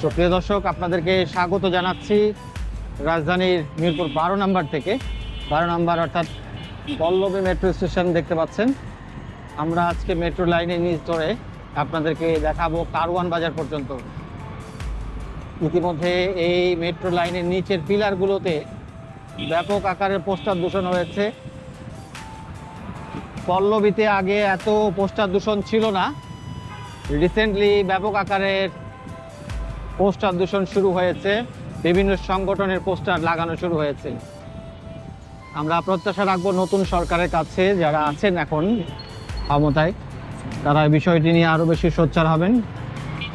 সুপ্রিয় দর্শক, আপনাদেরকে স্বাগত জানাচ্ছি রাজধানীর মিরপুর 12 নম্বর থেকে। 12 নম্বর অর্থাৎ পল্লবী মেট্রো স্টেশন দেখতে পাচ্ছেন। আমরা আজকে মেট্রো লাইনের নিচ ধরে আপনাদেরকে দেখাবো কারওয়ান বাজার পর্যন্ত। ইতিমধ্যে এই মেট্রো লাইনের নিচের পিলারগুলোতে ব্যাপক আকারের পোস্টার দূষণ হয়েছে। পল্লবীতে আগে এত পোস্টার দূষণ ছিল না, রিসেন্টলি ব্যাপক আকারের পোস্টার দূষণ শুরু হয়েছে, বিভিন্ন সংগঠনের পোস্টার লাগানো শুরু হয়েছে। আমরা প্রত্যাশা রাখবো নতুন সরকারের কাছে, যারা আছেন এখন ক্ষমতায়, তারা বিষয়টি নিয়ে আরও বেশি সোচ্চার হবেন।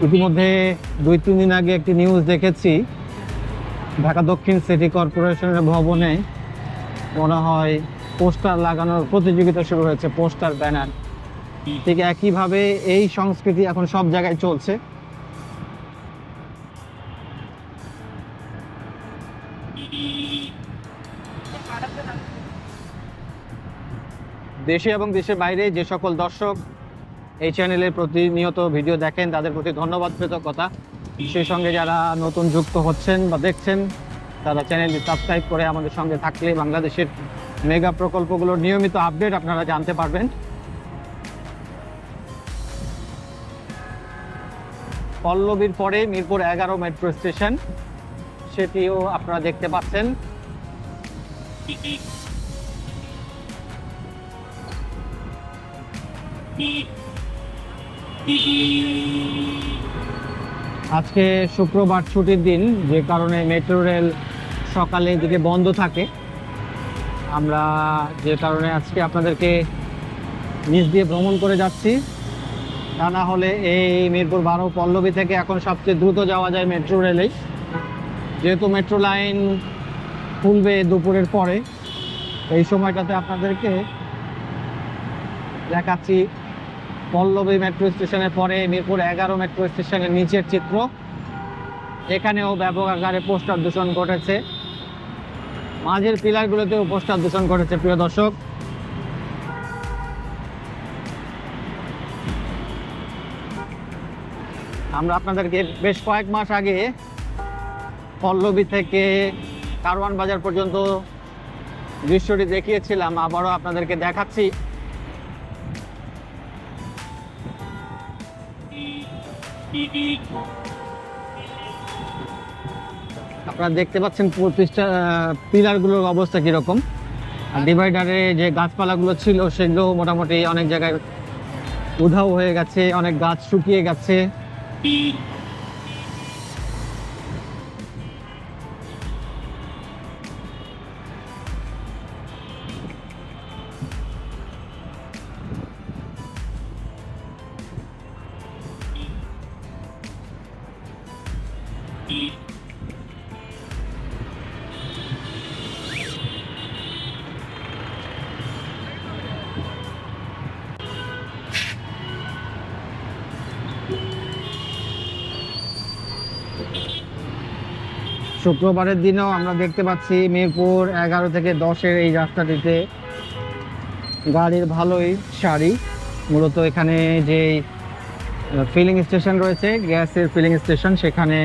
ইতিমধ্যে 2-3 দিন আগে একটি নিউজ দেখেছি, ঢাকা দক্ষিণ সিটি কর্পোরেশনের ভবনে মনে হয় পোস্টার লাগানোর প্রতিযোগিতা শুরু হয়েছে, পোস্টার ব্যানার। ঠিক একইভাবে এই সংস্কৃতি এখন সব জায়গায় চলছে। দেশে এবং দেশের বাইরে যে সকল দর্শক এই চ্যানেলের প্রতিনিয়ত ভিডিও দেখেন, তাদের প্রতি ধন্যবাদ, কৃতজ্ঞতা। সেই সঙ্গে যারা নতুন যুক্ত হচ্ছেন বা দেখছেন, তারা চ্যানেলটি সাবস্ক্রাইব করে আমাদের সঙ্গে থাকলে বাংলাদেশের মেগা প্রকল্পগুলোর নিয়মিত আপডেট আপনারা জানতে পারবেন। পল্লবীর পরে মিরপুর 11 মেট্রো স্টেশন, সেটিও আপনারা দেখতে পাচ্ছেন। আজকে শুক্রবার ছুটির দিন, যে কারণে মেট্রো রেল সকালের দিকে বন্ধ থাকে। আমরা যে কারণে আজকে আপনাদেরকে নিচ দিয়ে ভ্রমণ করে যাচ্ছি। তা না হলে এই মিরপুর 12 পল্লবী থেকে এখন সবচেয়ে দ্রুত যাওয়া যায় মেট্রো রেলেই। যেহেতু মেট্রো লাইন খুলবে দুপুরের পরে, এই সময়টাতে আপনাদেরকে দেখাচ্ছি পল্লবী মেট্রো স্টেশনের পরে মিরপুর 11 মেট্রো স্টেশনের নিচের চিত্র। এখানেও ব্যাপক আকারে পোস্টার দূষণ ঘটেছে, মাঝের পিলারগুলোতেও পোস্টার দূষণ ঘটেছে। প্রিয় দর্শক, আমরা আপনাদেরকে বেশ কয়েক মাস আগে পল্লবী থেকে কারওয়ান বাজার পর্যন্ত দৃশ্যটি দেখিয়েছিলাম, আবারও আপনাদেরকে দেখাচ্ছি। আপনারা দেখতে পাচ্ছেন পিলারগুলোর অবস্থা কিরকম, আর ডিভাইডারে যে গাছপালাগুলো ছিল সেগুলো মোটামুটি অনেক জায়গায় উধাও হয়ে গেছে, অনেক গাছ শুকিয়ে গেছে। শুক্রবারের দিনও আমরা দেখতে পাচ্ছি মিরপুর 11 থেকে 10-এর এই রাস্তাটিতে গাড়ির ভালোই সারি। মূলত এখানে যে ফিলিং স্টেশন রয়েছে, গ্যাসের ফিলিং স্টেশন, সেখানে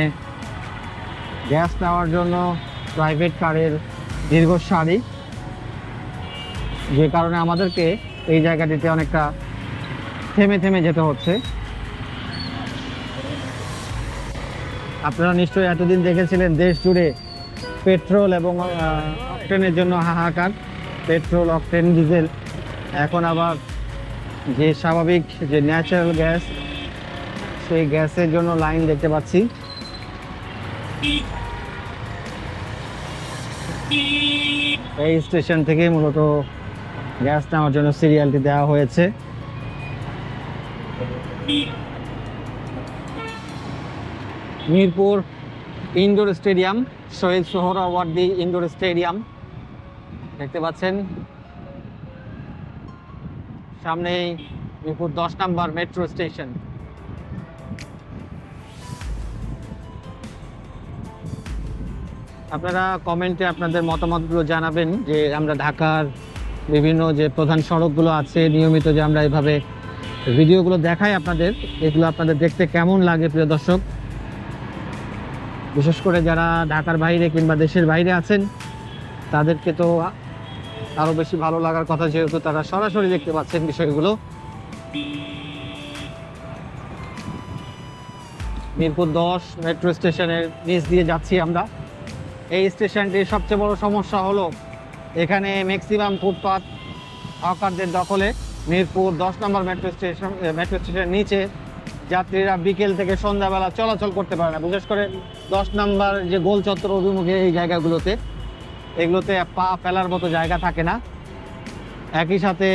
গ্যাস নেওয়ার জন্য প্রাইভেট কারের দীর্ঘ সারি, যে কারণে আমাদেরকে এই জায়গাটিতে অনেকটা থেমে থেমে যেতে হচ্ছে। আপনারা নিশ্চয়ই এতদিন দেখেছিলেন দেশ জুড়ে পেট্রোল এবং অকটেনের জন্য হাহাকার, পেট্রোল, অকটেন, ডিজেল। এখন আবার যে স্বাভাবিক যে ন্যাচারাল গ্যাস, সেই গ্যাসের জন্য লাইন দেখতে পাচ্ছি। এই স্টেশন থেকে মূলত গ্যাস নেওয়ার জন্য সিরিয়ালটি দেওয়া হয়েছে। Mirpur indoor stadium, Shaheed Suhrawardy indoor stadium দেখতে পাচ্ছেন। সামনেই মিরপুর 10 নম্বর মেট্রো স্টেশন। আপনারা কমেন্টে আপনাদের মতামতগুলো জানাবেন, যে আমরা ঢাকার বিভিন্ন যে প্রধান সড়কগুলো আছে নিয়মিত যে আমরা এভাবে ভিডিওগুলো দেখাই আপনাদের, এগুলো আপনাদের দেখতে কেমন লাগে প্রিয় দর্শক। বিশেষ করে যারা ঢাকার বাইরে কিংবা দেশের বাইরে আছেন তাদেরকে তো আরও বেশি ভালো লাগার কথা, যেহেতু তারা সরাসরি দেখতে পাচ্ছেন বিষয়গুলো। মিরপুর 10 মেট্রো স্টেশনের নিচ দিয়ে যাচ্ছি আমরা। এই স্টেশনটির সবচেয়ে বড় সমস্যা হলো এখানে ম্যাক্সিমাম ফুটপাত হকারদের দখলে। মিরপুর 10 নম্বর মেট্রো স্টেশনের নিচে যাত্রীরা বিকেল থেকে সন্ধ্যাবেলা চলাচল করতে পারে না, বিশেষ করে 10 নম্বর যে গোল চত্বর অভিমুখে এই জায়গাগুলোতে, এগুলোতে পা ফেলার মতো জায়গা থাকে না। একই সাথে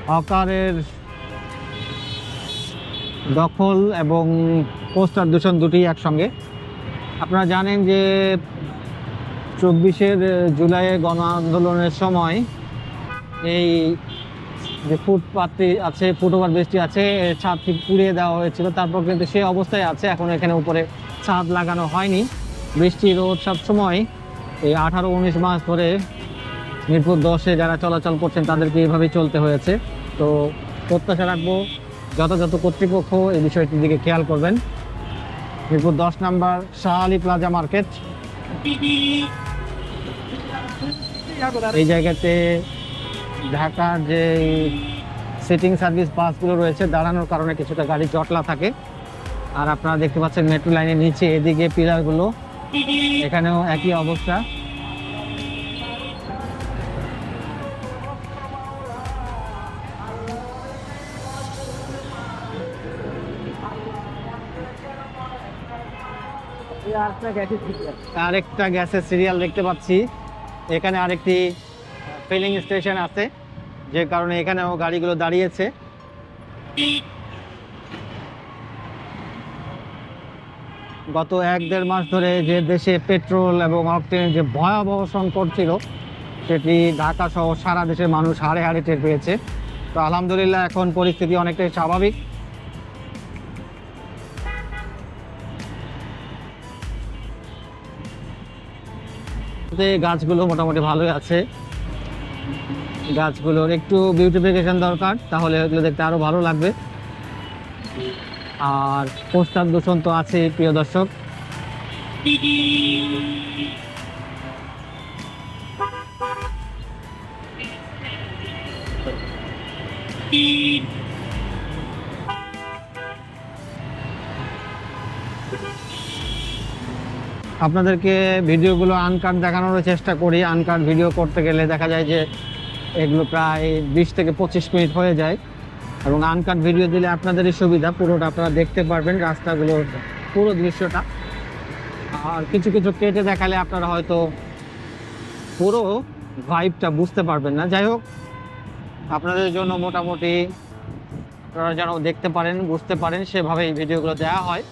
হকারের দখল এবং পোস্টার দূষণ দুটি একসঙ্গে। আপনারা জানেন যে 24 জুলাইয়ে গণ আন্দোলনের সময় এই যে ফুটপাথটি আছে, ফুটওভার ব্রিজটি আছে, ছাদটি পুড়িয়ে দেওয়া হয়েছিল। তারপর কিন্তু সেই অবস্থায় আছে, এখন এখানে উপরে ছাদ লাগানো হয়নি। বৃষ্টি রোদ সবসময় এই 18-19 মাস ধরে মিরপুর 10-এ যারা চলাচল করছেন তাদেরকে এইভাবেই চলতে হয়েছে। তো প্রত্যাশা রাখবো যথাযথ কর্তৃপক্ষ এই বিষয়টির দিকে খেয়াল করবেন। মিরপুর 10 নম্বর শাহ আলী প্লাজা মার্কেট, এই জায়গাতে ঢাকার যে সিটিং সার্ভিস বাসগুলো রয়েছে দাঁড়ানোর কারণে কিছুটা গাড়ি জটলা থাকে। আর আপনারা দেখতে পাচ্ছেন মেট্রো লাইনের নিচে এদিকে পিলারগুলো, এখানেও একই অবস্থা। আরেকটা গ্যাসের সিরিয়াল দেখতে পাচ্ছি। এখানে আরেকটি ফিলিং স্টেশন আছে, যে কারণে এখানেও গাড়িগুলো দাঁড়িয়েছে। গত 1-1.5 মাস ধরে যে দেশে পেট্রোল এবং অক্টেনের যে ভয়াবহ সংকট ছিল, সেটি ঢাকা সহ সারা দেশের মানুষ হাড়ে হাড়ে টের পেয়েছে। তো আলহামদুলিল্লাহ এখন পরিস্থিতি অনেকটাই স্বাভাবিক। গাছগুলো মোটামুটি ভালোই আছে, গাছগুলোর একটু বিউটিফিকেশন দরকার, তাহলে এগুলো দেখতে আরো ভালো লাগবে। আর পোস্টার দূষণ তো আছে প্রিয় দর্শক। আপনাদেরকে ভিডিওগুলো আনকাট দেখানোর চেষ্টা করি। আনকাট ভিডিও করতে গেলে দেখা যায় যে এগুলো প্রায় 20 থেকে 25 মিনিট হয়ে যায়, এবং আনকাট ভিডিও দিলে আপনাদেরই সুবিধা, পুরোটা আপনারা দেখতে পারবেন রাস্তাগুলোর পুরো দৃশ্যটা। আর কিছু কিছু কেটে দেখালে আপনারা হয়তো পুরো ভাইবটা বুঝতে পারবেন না। যাই হোক, আপনাদের জন্য মোটামুটি আপনারা যেন দেখতে পারেন, বুঝতে পারেন, সেভাবে এই ভিডিওগুলো দেওয়া হয়।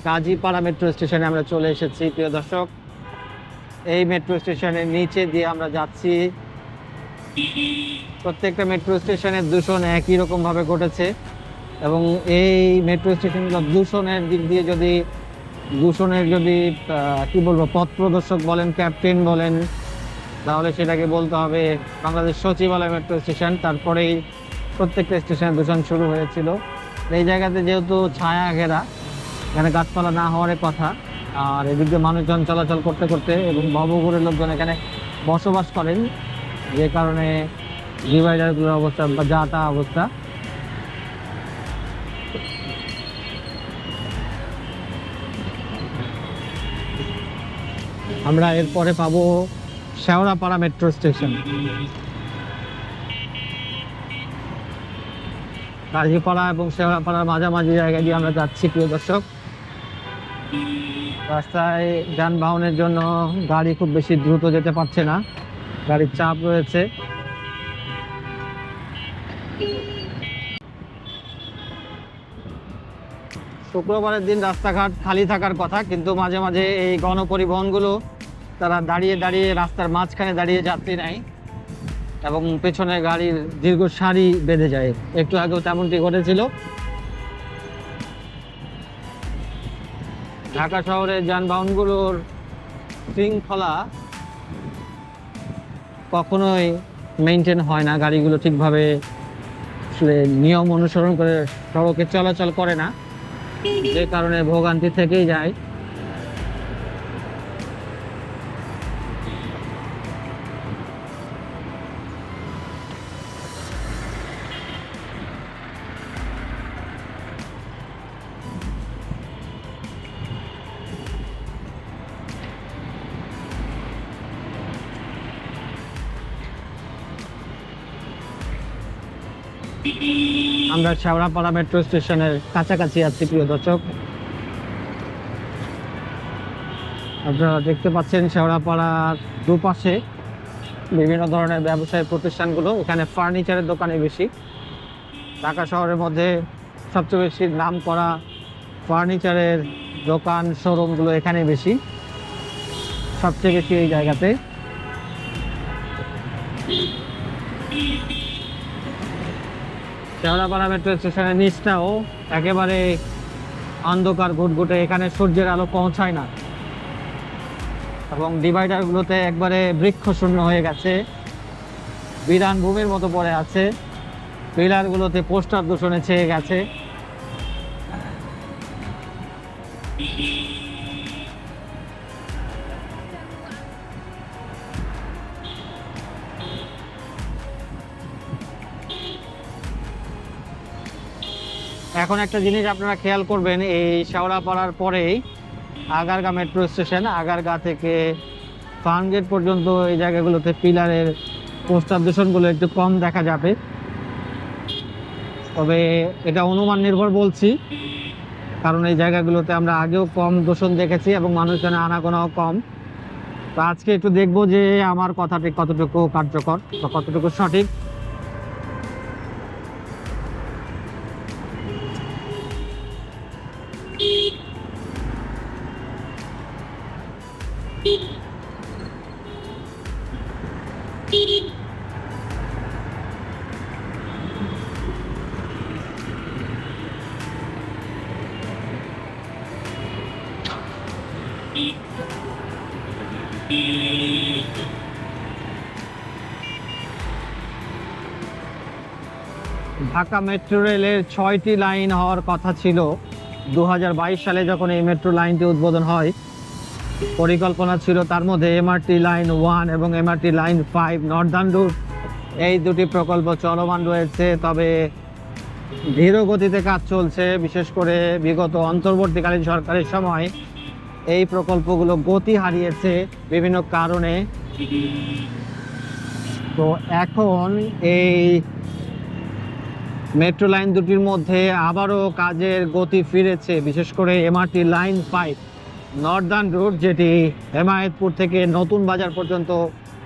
কাজীপাড়া মেট্রো স্টেশনে আমরা চলে এসেছি প্রিয় দর্শক। এই মেট্রো স্টেশনের নিচে দিয়ে আমরা যাচ্ছি। প্রত্যেকটা মেট্রো স্টেশনের দূষণ একই রকমভাবে ঘটেছে, এবং এই মেট্রো স্টেশনগুলো দূষণের দিক দিয়ে যদি কি বলবো, পথ প্রদর্শক বলেন, ক্যাপ্টেন বলেন, তাহলে সেটাকে বলতে হবে বাংলাদেশ সচিবালয় মেট্রো স্টেশন। তারপরেই প্রত্যেকটা স্টেশনে দূষণ শুরু হয়েছিল। এই জায়গাতে যেহেতু ছায়া ঘেরা, এখানে গাছপালা না হওয়ার কথা, আর এদিক দিয়ে মানুষজন চলাচল করতে করতে এবং ভবঘুরের লোকজন এখানে বসবাস করেন, যে কারণে ডিভাইডারগুলোর অবস্থা বা যা তা অবস্থা। আমরা এরপরে পাবো শেওড়াপাড়া মেট্রো স্টেশন। কাজীপাড়া এবং শেওড়াপাড়ার মাঝামাঝি জায়গা দিয়ে আমরা যাচ্ছি প্রিয় দর্শক। রাস্তায় যানবাহনের জন্য গাড়ি খুব বেশি দ্রুত যেতে পারছে না, গাড়ির চাপ রয়েছে। শুক্রবারের দিন রাস্তাঘাট খালি থাকার কথা, কিন্তু মাঝে মাঝে এই গণপরিবহনগুলো তারা দাঁড়িয়ে দাঁড়িয়ে রাস্তার মাঝখানে দাঁড়িয়ে যাত্রী নেয় এবং পেছনে গাড়ির দীর্ঘ সারি বেঁধে যায়। একটু আগেও তেমনটি ঘটেছিল। ঢাকা শহরের যানবাহনগুলোর শৃঙ্খলা কখনোই মেনটেন হয় না, গাড়িগুলো ঠিকভাবে নিয়ম অনুসরণ করে সড়কে চলাচল করে না। যে কারণে ভোগান্তি থেকেই যায়। আমরা শেওড়াপাড়া মেট্রো স্টেশনের কাছাকাছি আছি প্রিয় দর্শক। আপনারা দেখতে পাচ্ছেন শেওড়াপাড়ার দুপাশে বিভিন্ন ধরনের ব্যবসায়িক প্রতিষ্ঠানগুলো। এখানে ফার্নিচারের দোকানে বেশি। ঢাকা শহরের মধ্যে সবচেয়ে বেশি নাম করা ফার্নিচারের দোকান শোরুমগুলো এখানে বেশি, সবচেয়ে বেশি এই জায়গাতে। শেওড়াপাড়া মেট্রো স্টেশনের নিচটাও একেবারে অন্ধকার ঘুটঘুটে, এখানে সূর্যের আলো পৌঁছায় না এবং ডিভাইডারগুলোতে একবারে বৃক্ষশূন্য হয়ে গেছে, বিরান ভূমির মতো পড়ে আছে। পিলারগুলোতে পোস্টার দূষণে ছেয়ে গেছে। এখন একটা জিনিস আপনারা খেয়াল করবেন, এই শেওড়াপাড়ার পরেই আগারগাঁ মেট্রো স্টেশন। আগারগাঁ থেকে ফার্মগেট পর্যন্ত এই জায়গাগুলোতে পিলারের পোস্টার দূষণগুলো একটু কম দেখা যাবে, তবে এটা অনুমান নির্ভর বলছি, কারণ এই জায়গাগুলোতে আমরা আগেও কম দূষণ দেখেছি এবং মানুষজনের আনাগোনাও কম। তো আজকে একটু দেখবো যে আমার কথাটি কতটুকু কার্যকর বা কতটুকু সঠিক। ঢাকা মেট্রো রেলের 6টি লাইন হওয়ার কথা ছিল 2022 সালে যখন এই মেট্রো লাইনটি উদ্বোধন হয়। পরিকল্পনা ছিল তার মধ্যে এমআরটি লাইন 1 এবং এমআরটি লাইন 5 নর্দার্ন রুট, এই দুটি প্রকল্প চলমান রয়েছে, তবে ধীর গতিতে কাজ চলছে। বিশেষ করে বিগত অন্তর্বর্তীকালীন সরকারের সময় এই প্রকল্পগুলো গতি হারিয়েছে বিভিন্ন কারণে। তো এখন এই মেট্রো লাইন দুটির মধ্যে আবারও কাজের গতি ফিরেছে, বিশেষ করে এমআরটি লাইন 5 নর্দার্ন রুট, যেটি হেমায়েতপুর থেকে নতুন বাজার পর্যন্ত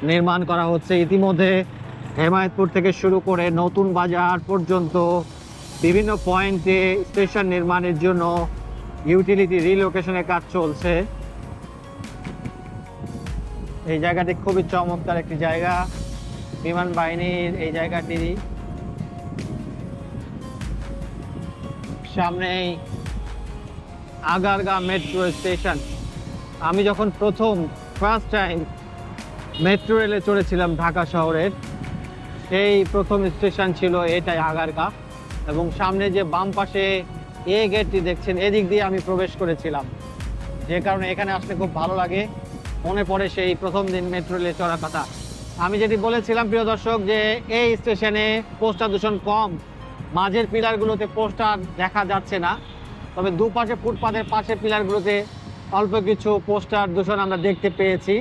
নির্মাণ করা হচ্ছে। ইতিমধ্যে হেমায়েতপুর থেকে শুরু করে নতুন বাজার পর্যন্ত বিভিন্ন পয়েন্টে স্টেশন নির্মাণের জন্য ইউটিলিটি রিলোকেশনের কাজ চলছে। এই জায়গাটি খুবই চমৎকার একটি জায়গা, বিমান বাহিনীর এই জায়গাটি। সামনেই আগারগাঁ মেট্রো স্টেশন। আমি যখন ফার্স্ট টাইম মেট্রো রেলে চড়েছিলাম ঢাকা শহরের, সেই প্রথম স্টেশন ছিল এটাই আগারগাঁ, এবং সামনে যে বাম পাশে এ গেটটি দেখছেন, এদিক দিয়ে আমি প্রবেশ করেছিলাম, যে কারণে এখানে আসলে খুব ভালো লাগে। মনে পড়ে সেই প্রথম দিন মেট্রো রেলে চড়ার কথা। আমি যেটি বলেছিলাম প্রিয় দর্শক, যে এই স্টেশনে পোস্টার দূষণ কম, মাঝের পিলারগুলোতে পোস্টার দেখা যাচ্ছে না, তবে দুপাশে ফুটপাথের পাশে পিলারগুলোতে অল্প কিছু পোস্টার দূষণ আমরা দেখতে পেয়েছি।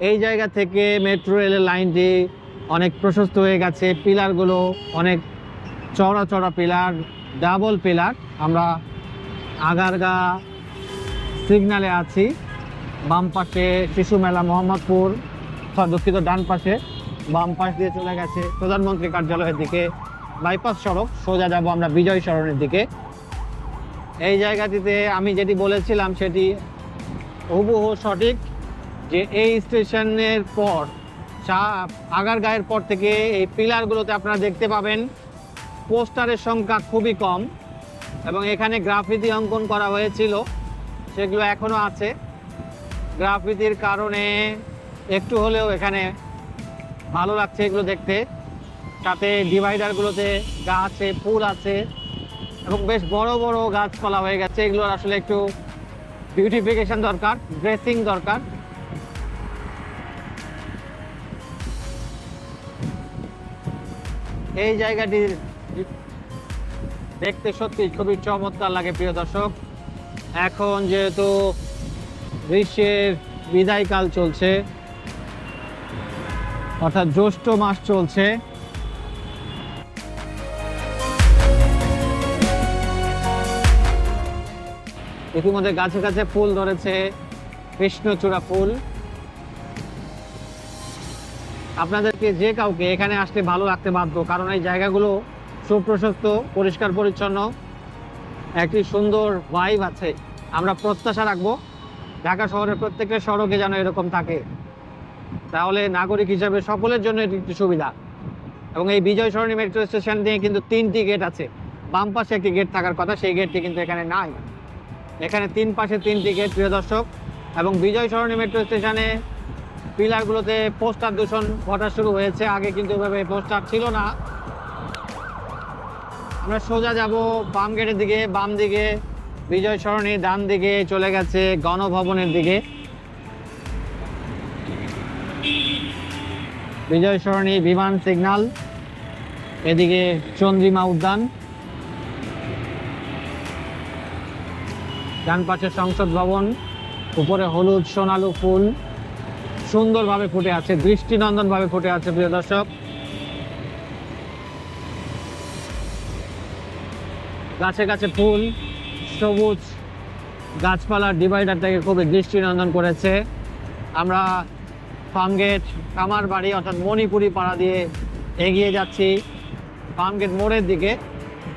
এই জায়গা থেকে মেট্রো রেলের লাইনটি অনেক প্রশস্ত হয়ে গেছে, পিলারগুলো অনেক চওড়া চওড়া পিলার, ডাবল পিলার। আমরা আগারগাঁ সিগন্যালে আছি, বাম পাশে শিশু মেলা মোহাম্মদপুর, দুঃখিত ডান পাশে, বাম পাশ দিয়ে চলে গেছে প্রধানমন্ত্রী কার্যালয়ের দিকে বাইপাস সড়ক, সোজা যাব আমরা বিজয় সরণের দিকে। এই জায়গাটিতে আমি যেটি বলেছিলাম সেটি হুবহু সঠিক, যে এই স্টেশনের পর আগারগাঁয়ের পর থেকে এই পিলারগুলোতে আপনারা দেখতে পাবেন পোস্টারের সংখ্যা খুবই কম, এবং এখানে গ্রাফিতি অঙ্কন করা হয়েছিল, সেগুলো এখনও আছে। গ্রাফিতির কারণে একটু হলেও এখানে ভালো লাগছে এগুলো দেখতে। সাথে ডিভাইডারগুলোতে গাছ আছে, ফুল আছে, এবং বেশ বড় বড় গাছপালা হয়ে গেছে। এগুলোর আসলে একটু বিউটিফিকেশন দরকার, ড্রেসিং দরকার। এই জায়গাটি দেখতে সত্যি খুবই চমৎকার লাগে প্রিয় দর্শক। এখন যেহেতু গ্রীষ্মের বিদায়কাল চলছে, অর্থাৎ জ্যৈষ্ঠ মাস চলছে, ইতিমধ্যে গাছে গাছে ফুল ধরেছে, কৃষ্ণচূড়া ফুল। আপনাদেরকে যে কাউকে এখানে আসতে ভালো লাগতে বাধ্য, কারণ এই জায়গাগুলো সুপ্রশস্ত, পরিষ্কার পরিচ্ছন্ন, একটি সুন্দর ভাইব আছে। আমরা প্রত্যাশা রাখবো ঢাকা শহরের প্রত্যেকটা সড়কে যেন এরকম থাকে, তাহলে নাগরিক হিসাবে সকলের জন্য এটি একটি সুবিধা। এবং এই বিজয় সরণি মেট্রো স্টেশন দিয়ে কিন্তু 3টি গেট আছে। বাম পাশে একটি গেট থাকার কথা, সেই গেটটি কিন্তু এখানে নাই। এখানে 3 পাশে 3টি গেট প্রিয় দর্শক। এবং বিজয় সরণি মেট্রো স্টেশনে পিলারগুলোতে পোস্টার দূষণ ঘটা শুরু হয়েছে। আগে কিন্তু এভাবে পোস্টার ছিল না। আমরা সোজা যাব বাম গেটের দিকে, বাম দিকে বিজয় সরণি, ডান দিকে চলে গেছে গণভবনের দিকে। বিজয় সরণি বিমান সিগন্যাল, এদিকে চন্দ্রিমা উদ্যান, ডান পাশে সংসদ ভবন, উপরে হলুদ সোনালু ফুল সুন্দরভাবে ফুটে আছে, দৃষ্টিনন্দনভাবে ফুটে আছে প্রিয় দর্শক। গাছে গাছে ফুল, সবুজ গাছপালার ডিভাইডারটাকে খুবই দৃষ্টিনন্দন করেছে। আমরা ফার্মগেট, কামার বাড়ি অর্থাৎ মণিপুরি পাড়া দিয়ে এগিয়ে যাচ্ছি ফার্মগেট মোড়ের দিকে।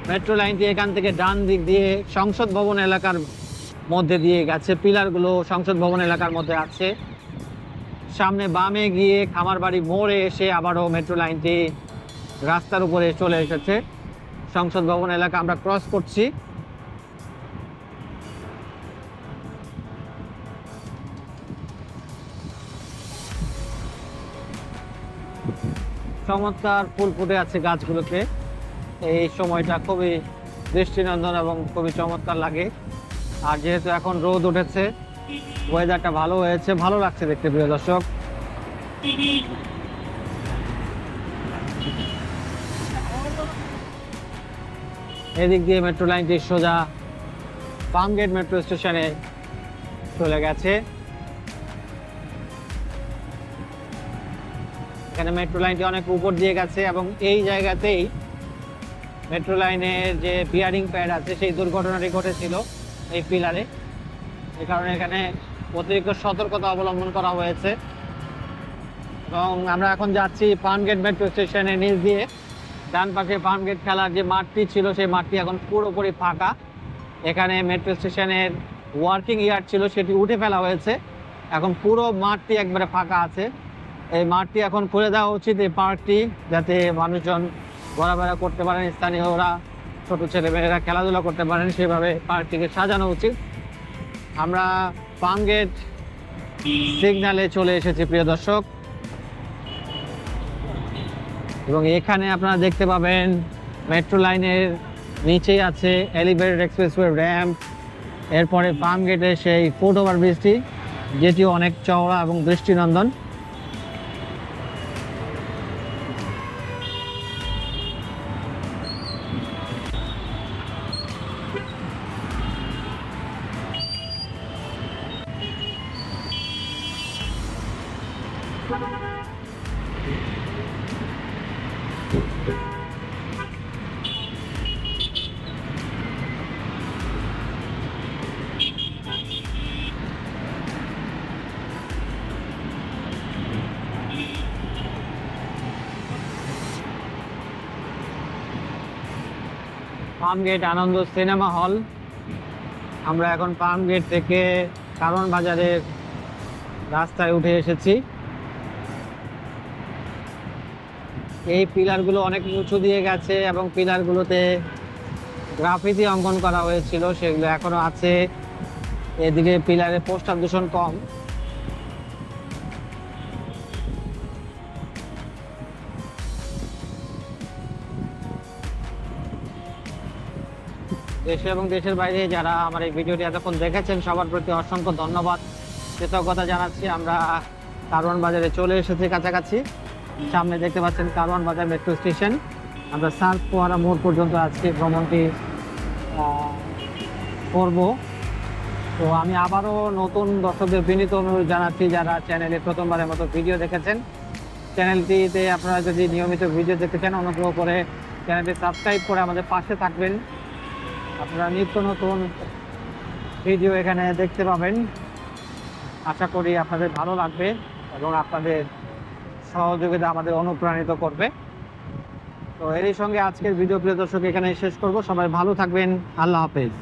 মেট্রো লাইনটি এখান থেকে ডান দিক দিয়ে সংসদ ভবন এলাকার মধ্যে দিয়ে গেছে, পিলারগুলো সংসদ ভবন এলাকার মধ্যে আছে। সামনে বামে গিয়ে খামার বাড়ি মোড়ে এসে আবারও মেট্রো লাইনটি রাস্তার উপরে চলে এসেছে। সংসদ ভবন এলাকা আমরা ক্রস করছি। চমৎকার ফুল ফুটে আছে গাছগুলোতে। এই সময়টা খুবই দৃষ্টিনন্দন এবং খুবই চমৎকার লাগে। আর যেহেতু এখন রোদ উঠেছে, ওয়েদারটা ভালো হয়েছে, ভালো লাগছে দেখতে প্রিয় দর্শক। এদিক দিয়ে মেট্রো লাইনটি সোজা ফার্মগেট মেট্রো স্টেশনে চলে গেছে। এখানে মেট্রো লাইনটি অনেক উপর দিয়ে গেছে এবং এই জায়গাতেই মেট্রো লাইনের যে বিয়ারিং প্যাড আছে সেই দুর্ঘটনাটি ঘটেছিল এই পিলারে। এই কারণে এখানে অতিরিক্ত সতর্কতা অবলম্বন করা হয়েছে। এবং আমরা এখন যাচ্ছি ফার্মগেট মেট্রো স্টেশনের নিচ দিয়ে। ডান পাশে ফার্মগেট খেলার যে মাঠটি ছিল সেই মাঠটি এখন পুরোপুরি ফাঁকা। এখানে মেট্রো স্টেশনের ওয়ার্কিং ইয়ার্ড ছিল, সেটি উঠে ফেলা হয়েছে। এখন পুরো মাঠটি একবারে ফাঁকা আছে। এই মাঠটি এখন খুলে দেওয়া উচিত, এই পার্কটি, যাতে মানুষজন ঘোরাফেরা করতে পারেন, স্থানীয়রা, ছোট ছেলেমেয়েরা খেলাধুলা করতে পারেন, সেভাবে পার্কটিকে সাজানো উচিত। আমরা ফার্মগেট সিগন্যালে চলে এসেছি প্রিয় দর্শক। এবং এখানে আপনারা দেখতে পাবেন মেট্রো লাইনের নিচেই আছে এলিভেটেড এক্সপ্রেসওয়ে র্যাম্প। এরপরে ফার্মগেটের সেই ফুট ওভার ব্রিজটি, যেটিও অনেক চওড়া এবং দৃষ্টিনন্দন। ফার্মগেট আনন্দ সিনেমা হল। আমরা এখন ফার্মগেট থেকে কারণ বাজারের রাস্তায় উঠে এসেছি। এই পিলারগুলো অনেক উঁচু দিয়ে গেছে এবং পিলারগুলোতে গ্রাফিতি অঙ্কন করা হয়েছিল, সেগুলো এখনো আছে। এদিকে পিলারে পোস্টার দূষণ কম। দেশে এবং দেশের বাইরে যারা আমার এই ভিডিওটি এতক্ষণ দেখেছেন সবার প্রতি অসংখ্য ধন্যবাদ, কৃতজ্ঞতা জানাচ্ছি। আমরা কারওয়ান বাজারে চলে এসেছি কাছাকাছি। সামনে দেখতে পাচ্ছেন কারওয়ান বাজার মেট্রো স্টেশন। আমরা সার্ক ফোয়ারা মোড় পর্যন্ত আজকে ভ্রমণটি করব। তো আমি আবারও নতুন দর্শকদের বিনীত অনুরোধ জানাচ্ছি, যারা চ্যানেলে প্রথমবারের মতো ভিডিও দেখেছেন, চ্যানেলটিতে আপনারা যদি নিয়মিত ভিডিও দেখতে চান অনুগ্রহ করে চ্যানেলটি সাবস্ক্রাইব করে আমাদের পাশে থাকবেন। আপনারা নিত্য নতুন ভিডিও এখানে দেখতে পাবেন। আশা করি আপনাদের ভালো লাগবে এবং আপনাদের সহযোগিতা আমাদের অনুপ্রাণিত করবে। তো এরই সঙ্গে আজকের ভিডিও প্রিয় দর্শক এখানে শেষ করব। সবাই ভালো থাকবেন। আল্লাহ হাফেজ।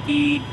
Beep.